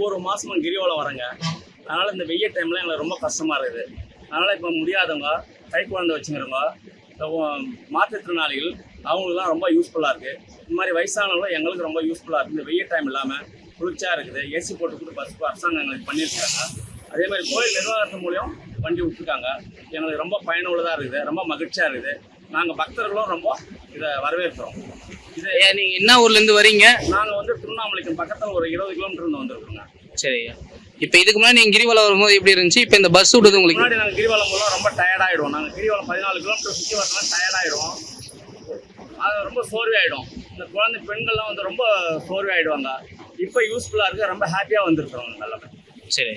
ஒவ்வொரு மாதமும் கிரிவலம் வரேங்க. அதனால் இந்த வெய்ய டைமில் எங்களுக்கு ரொம்ப கஷ்டமாக இருக்குது. அதனால் இப்போ முடியாதவங்க, கை குழந்தை வச்சுக்கிறவங்க, மாற்றுத்திறனாளிகள் அவங்களுக்குலாம் ரொம்ப யூஸ்ஃபுல்லாக இருக்குது. இந்த மாதிரி வயசானவங்களும் எங்களுக்கு ரொம்ப யூஸ்ஃபுல்லாக இருக்குது. இந்த வெய்ய டைம் இல்லாமல் குளிர்ச்சியாக இருக்குது. ஏசி போட்டு கூட பஸ் அரசாங்கம் எங்களுக்கு பண்ணியிருக்காங்க. அதே மாதிரி கோயில் நிர்வாகத்தின் மூலியம் வண்டி விட்டுருக்காங்க. எங்களுக்கு ரொம்ப பயனுள்ளதாக இருக்குது, ரொம்ப மகிழ்ச்சியாக இருக்குது. நாங்கள் பக்தர்களும் ரொம்ப இதை வரவேற்கிறோம். இது நீங்கள் என்ன ஊர்லேருந்து வரீங்க? நாங்கள் வந்து திருவண்ணாமலைக்கு பக்கத்தில் ஒரு 20 கிலோமீட்டர் இருந்து வந்திருக்கோங்க. சரி, இப்போ இதுக்கு முன்னாடி நீங்கள் கிரிவலம் வரும்போது எப்படி இருந்துச்சு? இப்போ இந்த பஸ் விடுது உங்களுக்கு? முன்னாடி நாங்கள் கிரிவலம் போதும் ரொம்ப டயர்டாகிடுவோம். நாங்கள் கிரிவலம் 14 கிலோமீட்டர் சுற்றி வரலாம் டயர்டாகிடுவோம். அது ரொம்ப சோர்வாயிடும். இந்த குழந்தை பெண்கள்லாம் வந்து ரொம்ப சோர்வாயிடுவாங்க. இப்போ யூஸ்ஃபுல்லாக இருக்குது, ரொம்ப ஹாப்பியாக வந்துருக்குறோங்க எல்லாமே. சரி.